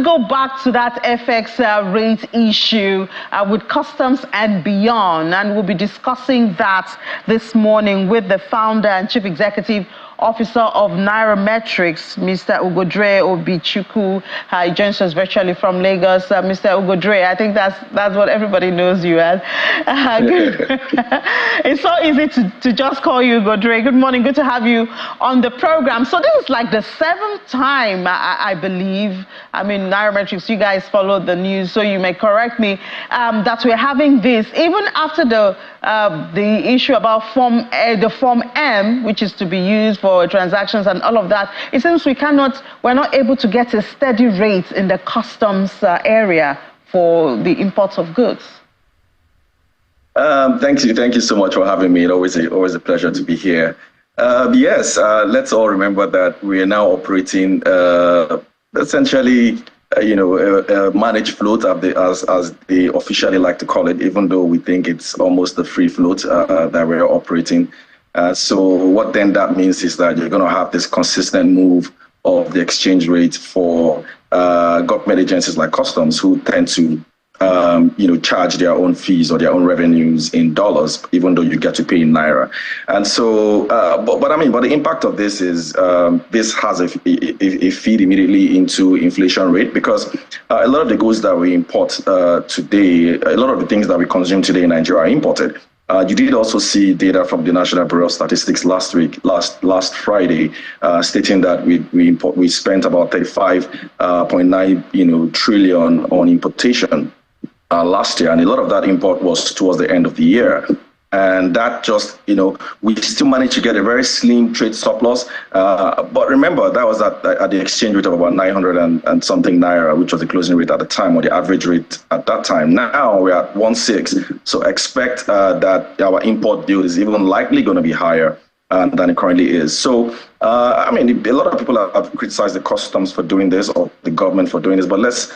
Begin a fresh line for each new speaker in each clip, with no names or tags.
go back to that FX rate issue with customs and beyond, and we'll be discussing that this morning with the founder and chief executive officer of Nigerianpolitics, Mr. Ugodre Obichukwu. He joins us virtually from Lagos. Mr. Ugodre, I think that's what everybody knows you as. It's so easy to just call you Ugodre. Good morning. Good to have you on the program. So this is like the 7th time, I believe. I mean, Nigerianpolitics, you guys follow the news, so you may correct me, that we're having this, even after the issue about the Form M, which is to be used for transactions and all of that. It seems we're not able to get a steady rate in the customs area for the imports of goods.
Thank you so much for having me. It's always a pleasure to be here. Yes, let's all remember that we are now operating essentially a managed float, as they officially like to call it, even though we think it's almost a free float that we're operating. So what then that means is that you're going to have this consistent move of the exchange rate for government agencies like customs, who tend to charge their own fees or their own revenues in dollars, even though you get to pay in naira. And so, but the impact of this is this has a feed immediately into inflation rate, because a lot of the goods that we import today, a lot of the things that we consume today in Nigeria are imported. You did also see data from the National Bureau of Statistics last Friday, stating that we spent about 35.9 trillion on importation last year, and a lot of that import was towards the end of the year. And that just, we still managed to get a very slim trade surplus. But remember, that was at the exchange rate of about 900 and something naira, which was the closing rate at the time, or the average rate at that time. Now we're at 1.6. So expect that our import bill is even likely going to be higher than it currently is. So, a lot of people have criticized the customs for doing this, or the government for doing this, but let's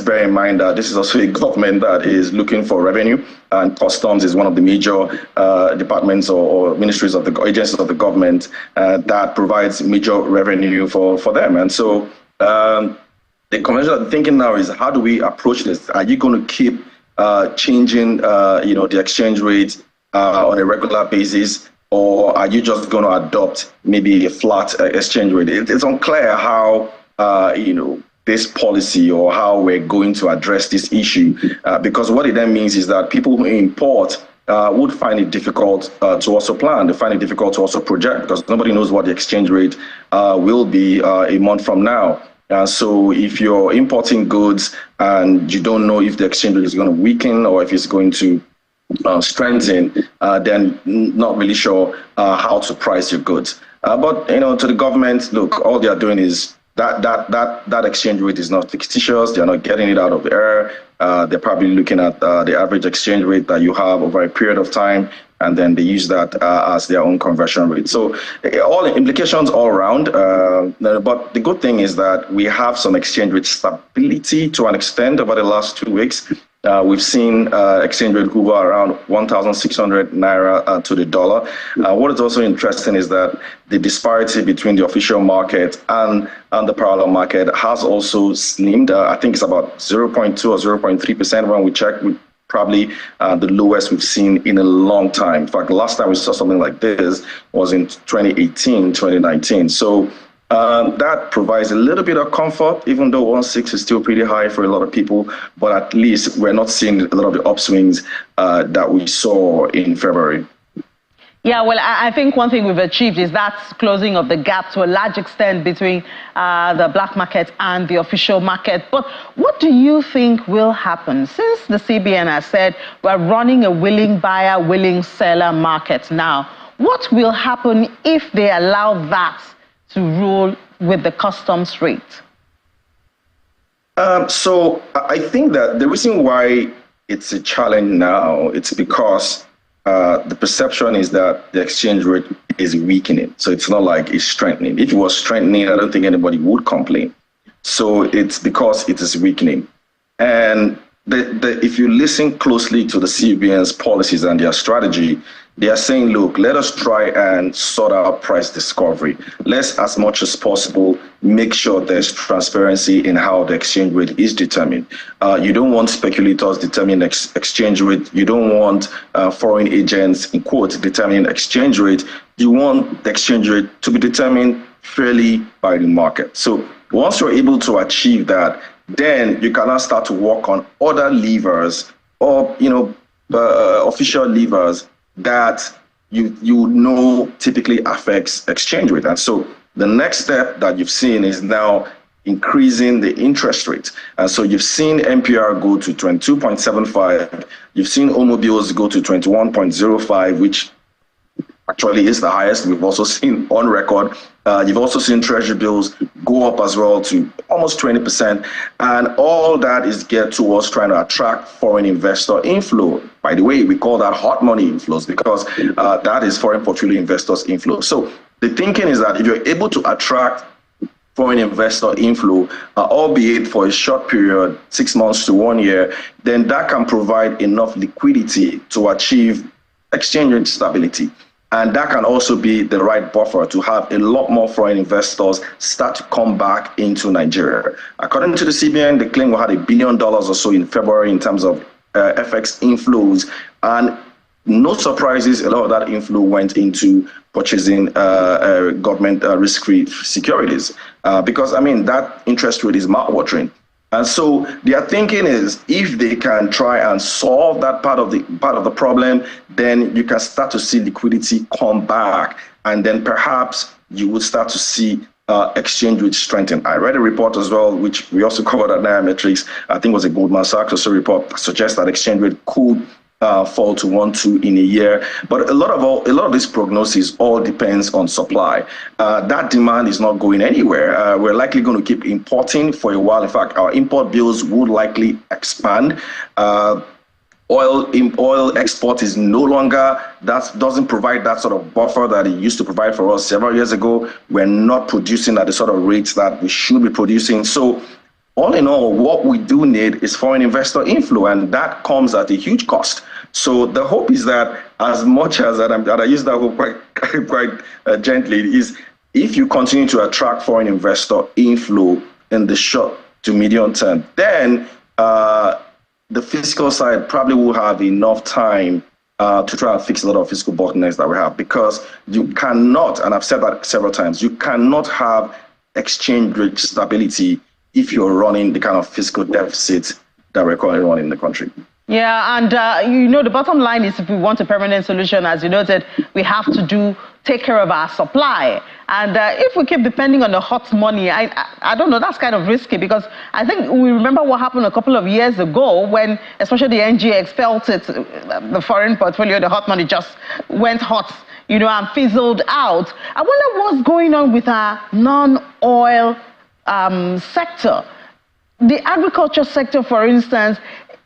bear in mind that this is also a government that is looking for revenue, and customs is one of the major departments or ministries of the agencies of the government that provides major revenue for them. And so the conventional thinking now is, how do we approach this? Are you going to keep changing the exchange rate on a regular basis, or are you just going to adopt maybe a flat exchange rate? It's unclear how this policy, or how we're going to address this issue, because what it then means is that people who import would find it difficult to also plan. They find it difficult to also project, because nobody knows what the exchange rate will be a month from now. So if you're importing goods and you don't know if the exchange rate is going to weaken or if it's going to strengthen, then not really sure how to price your goods. But to the government, look, all they are doing is that exchange rate is not fictitious. They're not getting it out of the air. They're probably looking at the average exchange rate that you have over a period of time, and then they use that as their own conversion rate. So all the implications all around. But the good thing is that we have some exchange rate stability to an extent over the last 2 weeks. We've seen exchange rate hover around 1,600 naira to the dollar. What is also interesting is that the disparity between the official market and the parallel market has also slimmed. I think it's about 0.2 or 0.3% when we check. Probably the lowest we've seen in a long time. In fact, the last time we saw something like this was in 2018, 2019. So that provides a little bit of comfort, even though 1.6 is still pretty high for a lot of people. But at least we're not seeing a lot of the upswings that we saw in February.
Yeah, well, I think one thing we've achieved is that closing of the gap to a large extent between the black market and the official market. But what do you think will happen? Since the CBN has said we're running a willing buyer, willing seller market now, what will happen if they allow that to rule with the customs rate?
So I think that the reason why it's a challenge now, it's because the perception is that the exchange rate is weakening. So it's not like it's strengthening. If it was strengthening, I don't think anybody would complain. So it's because it is weakening. And if you listen closely to the CBN's policies and their strategy, they are saying, look, let us try and sort out price discovery. Let's, as much as possible, make sure there's transparency in how the exchange rate is determined. You don't want speculators determining exchange rate. You don't want foreign agents, in quotes, determining exchange rate. You want the exchange rate to be determined fairly by the market. So once you're able to achieve that, then you can now start to work on other levers or, official levers that you know typically affects exchange rate. And so the next step that you've seen is now increasing the interest rate. And so you've seen MPR go to 22.75. You've seen automobiles go to 21.05, which actually is the highest we've also seen on record. You've also seen treasury bills go up as well to almost 20%. And all that is geared towards trying to attract foreign investor inflow. By the way, we call that hot money inflows because that is foreign portfolio investors inflow. So the thinking is that if you're able to attract foreign investor inflow, albeit for a short period, 6 months to 1 year, then that can provide enough liquidity to achieve exchange rate stability. And that can also be the right buffer to have a lot more foreign investors start to come back into Nigeria. According to the CBN, they claim we had $1 billion or so in February in terms of FX inflows. And no surprises, a lot of that inflow went into purchasing government risk-free securities. Because, that interest rate is mouth-watering. And so their thinking is if they can try and solve that part of the problem, then you can start to see liquidity come back. And then perhaps you would start to see exchange rate strengthen. I read a report as well, which we also covered at Nigerianpolitics. I think it was a Goldman Sachs or so report that suggests that exchange rate could fall to 1.2 in a year. But a lot of this prognosis all depends on supply. That demand is not going anywhere. We're likely going to keep importing for a while. In fact, our import bills would likely expand. Oil export is no longer, that doesn't provide that sort of buffer that it used to provide for us several years ago. We're not producing at the sort of rates that we should be producing. So all in all, what we do need is foreign investor inflow, and that comes at a huge cost. So the hope is that, as much as that I use that hope quite gently, is if you continue to attract foreign investor inflow in the short to medium term, then the fiscal side probably will have enough time to try and fix a lot of fiscal bottlenecks that we have, because you cannot, and I've said that several times, you cannot have exchange rate stability if you're running the kind of fiscal deficit that we're currently running in the country.
Yeah, and the bottom line is, if we want a permanent solution, as you noted, we have to take care of our supply. And if we keep depending on the hot money, I don't know, that's kind of risky, because I think we remember what happened a couple of years ago when, especially the NGX felt it, the foreign portfolio, the hot money just went hot, and fizzled out. I wonder what's going on with our non-oil sector. The agriculture sector, for instance,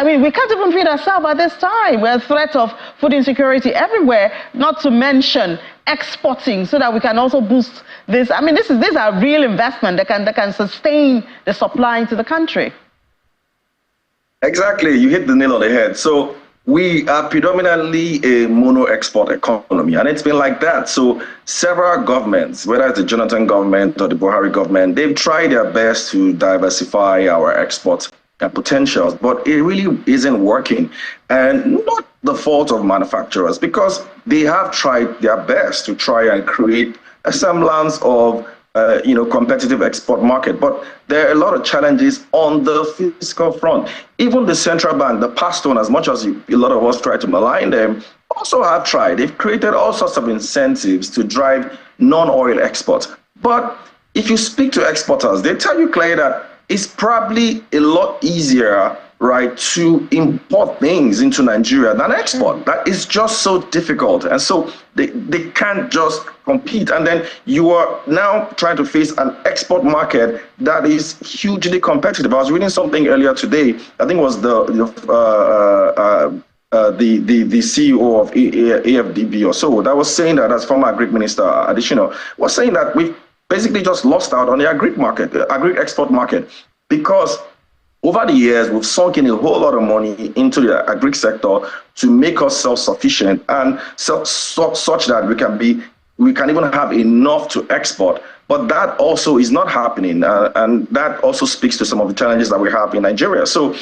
we can't even feed ourselves at this time. We're a threat of food insecurity everywhere, not to mention exporting, so that we can also boost this. These are real investment that can sustain the supply into the country.
Exactly, you hit the nail on the head. So we are predominantly a mono-export economy, and it's been like that. So several governments, whether it's the Jonathan government or the Buhari government, they've tried their best to diversify our export potentials, but it really isn't working. And not the fault of manufacturers, because they have tried their best to try and create a semblance of competitive export market. But there are a lot of challenges on the fiscal front. Even the central bank, the past one, as much as a lot of us try to malign them, also have tried. They've created all sorts of incentives to drive non-oil exports. But if you speak to exporters, they tell you clearly that it's probably a lot easier, right, to import things into Nigeria than export. That is just so difficult. And so they can't just compete. And then you are now trying to face an export market that is hugely competitive. I was reading something earlier today, I think it was the CEO of AFDB or so, that was saying that, as former Agri Minister Additional, was saying that we've basically just lost out on the agri export market, because over the years we've sunk in a whole lot of money into the agri sector to make us self-sufficient and such that we can even have enough to export. But that also is not happening. And that also speaks to some of the challenges that we have in Nigeria. So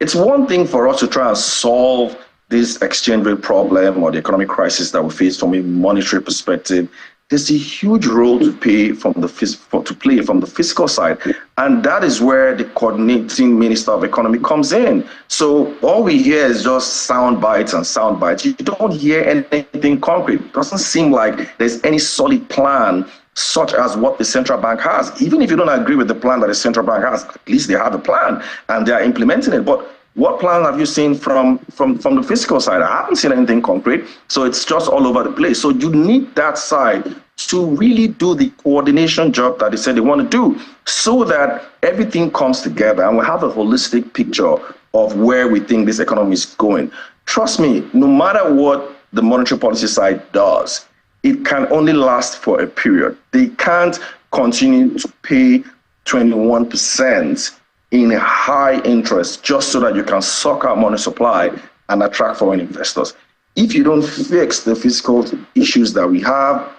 it's one thing for us to try and solve this exchange rate problem or the economic crisis that we face from a monetary perspective. There's a huge role to play from the fiscal side, and that is where the coordinating Minister of Economy comes in. So all we hear is just sound bites and sound bites. You don't hear anything concrete. It doesn't seem like there's any solid plan such as what the central bank has. Even if you don't agree with the plan that the central bank has, at least they have a plan and they are implementing it. But what plan have you seen from the fiscal side? I haven't seen anything concrete. So it's just all over the place. So you need that side to really do the coordination job that they said they want to do so that everything comes together and we have a holistic picture of where we think this economy is going. Trust me, no matter what the monetary policy side does, it can only last for a period. They can't continue to pay 21% in high interest just so that you can suck out money supply and attract foreign investors. If you don't fix the fiscal issues that we have,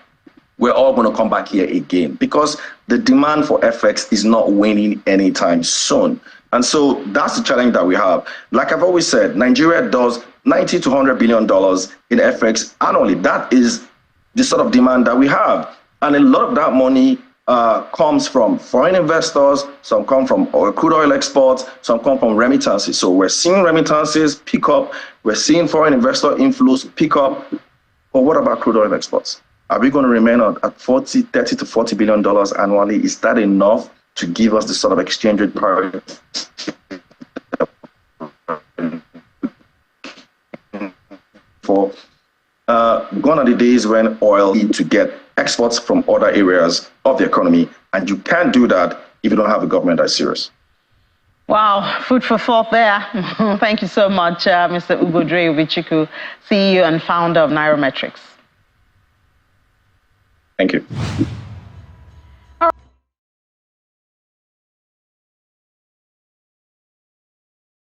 we're all going to come back here again because the demand for FX is not waning anytime soon. And so that's the challenge that we have. Like I've always said, Nigeria does $90 to $100 billion in FX annually. That is the sort of demand that we have. And a lot of that money comes from foreign investors, some come from crude oil exports, some come from remittances. So we're seeing remittances pick up, we're seeing foreign investor inflows pick up. But what about crude oil exports? Are we going to remain at $30 to $40 billion annually? Is that enough to give us the sort of exchange rate parity for gone are the days when oil need to get exports from other areas of the economy, and you can't do that if you don't have a government that's serious.
Wow, food for thought there. Thank you so much, Mr. Ugodre Ubichiku, CEO and founder of Nairametrics.
Thank you.